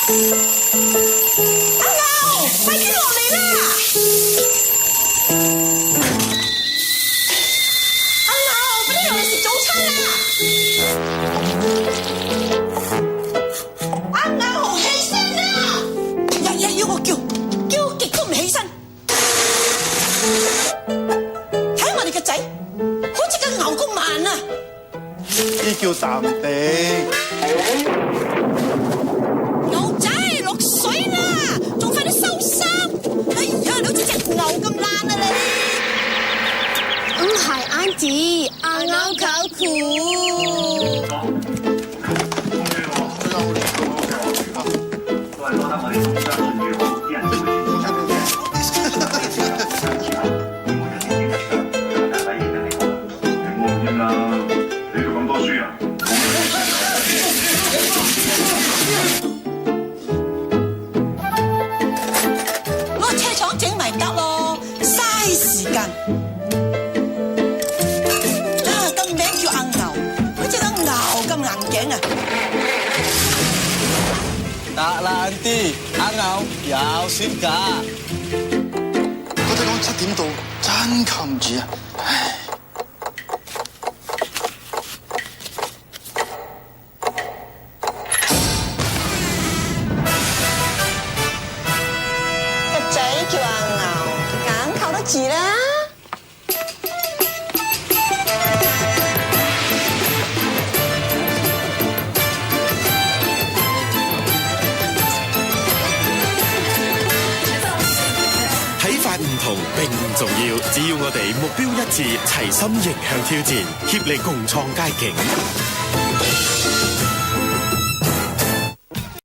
阿牛，快啲落嚟啦！阿牛，快啲落嚟食早餐啦！阿牛，起身啦！日日要我叫極都唔起身。睇我哋個仔，好似個牛咁慢啊！呢叫淡定。牛仔落水啦，仲快啲收衫！哎呀，你好似隻牛咁懶啊你！唔係，Auntie，阿牛靠苦。攞車廠整咪得咯，嘥時間。啊，個名叫阿牛，好似個牛咁硬頸啊！得啦，Auntie，阿牛有選假。覺得講7點到真靠唔住啊！唉。個仔叫阿牛，梗靠得住啦。睇法唔同並唔重要，只要我哋目標一致，齊心迎向挑戰，協力共創佳境。